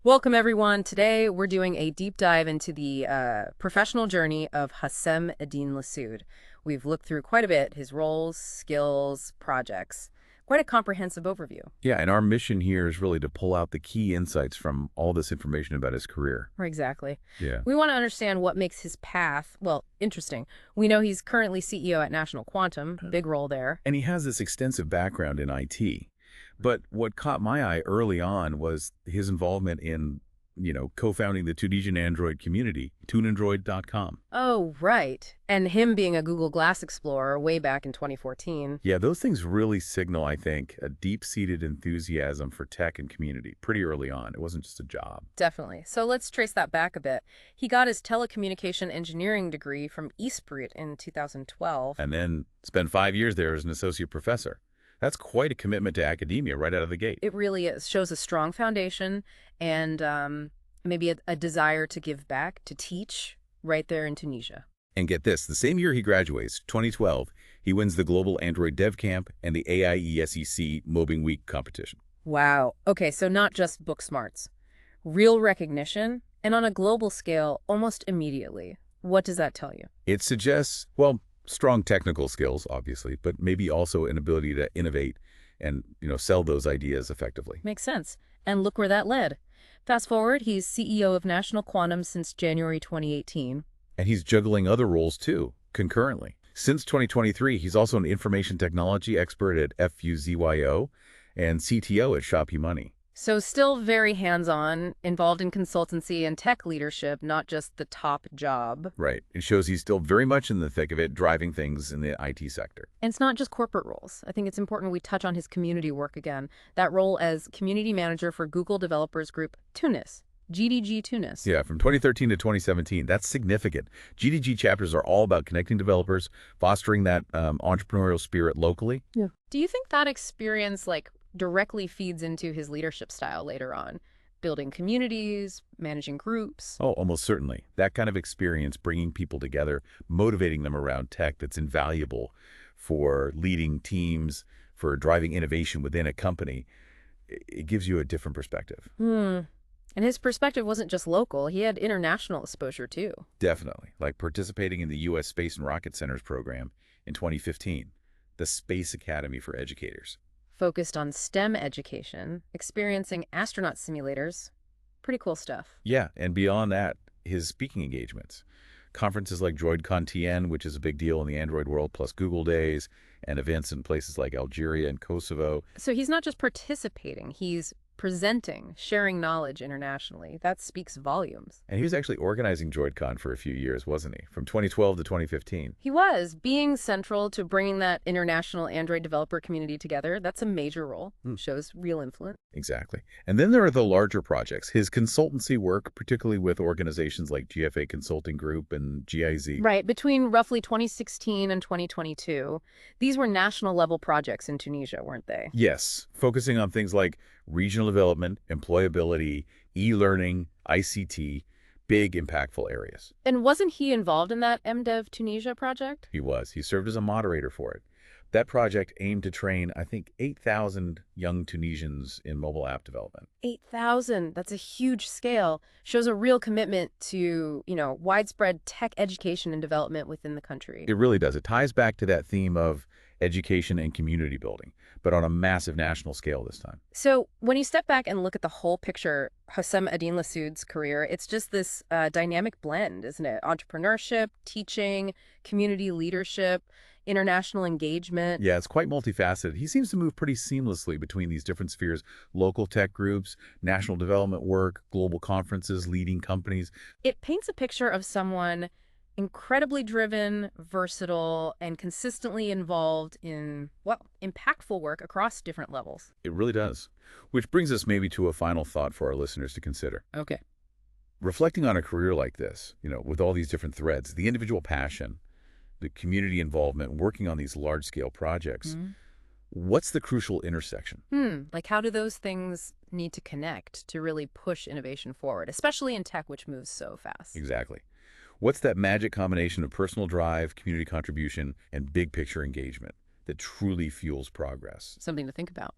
Welcome, everyone. Today, we're doing a deep dive into the professional journey of Houssem Eddine Lassoued. We've looked through quite a bit, his roles, skills, projects. Quite a comprehensive overview. Yeah, and our mission here is really to pull out the key insights from all this information about his career. Exactly. Yeah. We want to understand what makes his path, well, interesting. We know he's currently CEO at National Quantum, big role there. And he has this extensive background in IT. But what caught my eye early on was his involvement in, co-founding the Tunisian Android community, tuneandroid.com. Oh, right. And him being a Google Glass Explorer way back in 2014. Yeah, those things really signal, I think, a deep-seated enthusiasm for tech and community pretty early on. It wasn't just a job. Definitely. So let's trace that back a bit. He got his telecommunication engineering degree from Eastbrit in 2012. And then spent 5 years there as an associate professor. That's quite a commitment to academia right out of the gate. It really is. Shows a strong foundation and maybe a desire to give back, to teach right there in Tunisia. And get this, the same year he graduates, 2012, he wins the Global Android Dev Camp and the AIESEC Mobbing Week competition. Wow. Okay, so not just book smarts. Real recognition, and on a global scale, almost immediately. What does that tell you? It suggests, well, strong technical skills, obviously, but maybe also an ability to innovate and, sell those ideas effectively. Makes sense. And look where that led. Fast forward, he's CEO of National Quantum since January 2018. And he's juggling other roles, too, concurrently. Since 2023, he's also an information technology expert at FUZYO and CTO at ShopUmoney. So still very hands-on, involved in consultancy and tech leadership, not just the top job. Right. It shows he's still very much in the thick of it, driving things in the IT sector. And it's not just corporate roles. I think it's important we touch on his community work again. That role as community manager for Google Developers Group Tunis, GDG Tunis. Yeah, from 2013 to 2017. That's significant. GDG chapters are all about connecting developers, fostering that entrepreneurial spirit locally. Yeah. Do you think that experience, directly feeds into his leadership style later on? Building communities, managing groups. Oh, almost certainly. That kind of experience, bringing people together, motivating them around tech, that's invaluable for leading teams, for driving innovation within a company. It gives you a different perspective. And his perspective wasn't just local. He had international exposure, too. Definitely. Like participating in the U.S. Space and Rocket Center's program in 2015, the Space Academy for Educators. Focused on STEM education, experiencing astronaut simulators. Pretty cool stuff. Yeah, and beyond that, his speaking engagements. Conferences like DroidCon TN, which is a big deal in the Android world, plus Google Days, and events in places like Algeria and Kosovo. So he's not just participating, he's presenting, sharing knowledge internationally. That speaks volumes. And he was actually organizing DroidCon for a few years, wasn't he? From 2012 to 2015. He was, being central to bringing that international Android developer community together. That's a major role. Shows real influence. Exactly. And then there are the larger projects. His consultancy work, particularly with organizations like GFA Consulting Group and GIZ. Right. Between roughly 2016 and 2022, these were national level projects in Tunisia, weren't they? Yes, focusing on things like regional development, employability, e-learning, ICT, big impactful areas. And wasn't he involved in that MDev Tunisia project? He was. He served as a moderator for it. That project aimed to train, I think, 8,000 young Tunisians in mobile app development. 8,000. That's a huge scale. Shows a real commitment to, widespread tech education and development within the country. It really does. It ties back to that theme of education and community building, but on a massive national scale this time. So when you step back and look at the whole picture, Houssem Eddine Lassoued's career, it's just this dynamic blend, isn't it? Entrepreneurship, teaching, community leadership, international engagement. Yeah, it's quite multifaceted. He seems to move pretty seamlessly between these different spheres: local tech groups, national development work, global conferences, leading companies. It paints a picture of someone incredibly driven, versatile, and consistently involved in, impactful work across different levels. It really does. Which brings us maybe to a final thought for our listeners to consider. Okay. Reflecting on a career like this, with all these different threads, the individual passion, the community involvement, working on these large-scale projects, what's the crucial intersection? Like how do those things need to connect to really push innovation forward, especially in tech, which moves so fast? Exactly. What's that magic combination of personal drive, community contribution, and big picture engagement that truly fuels progress? Something to think about.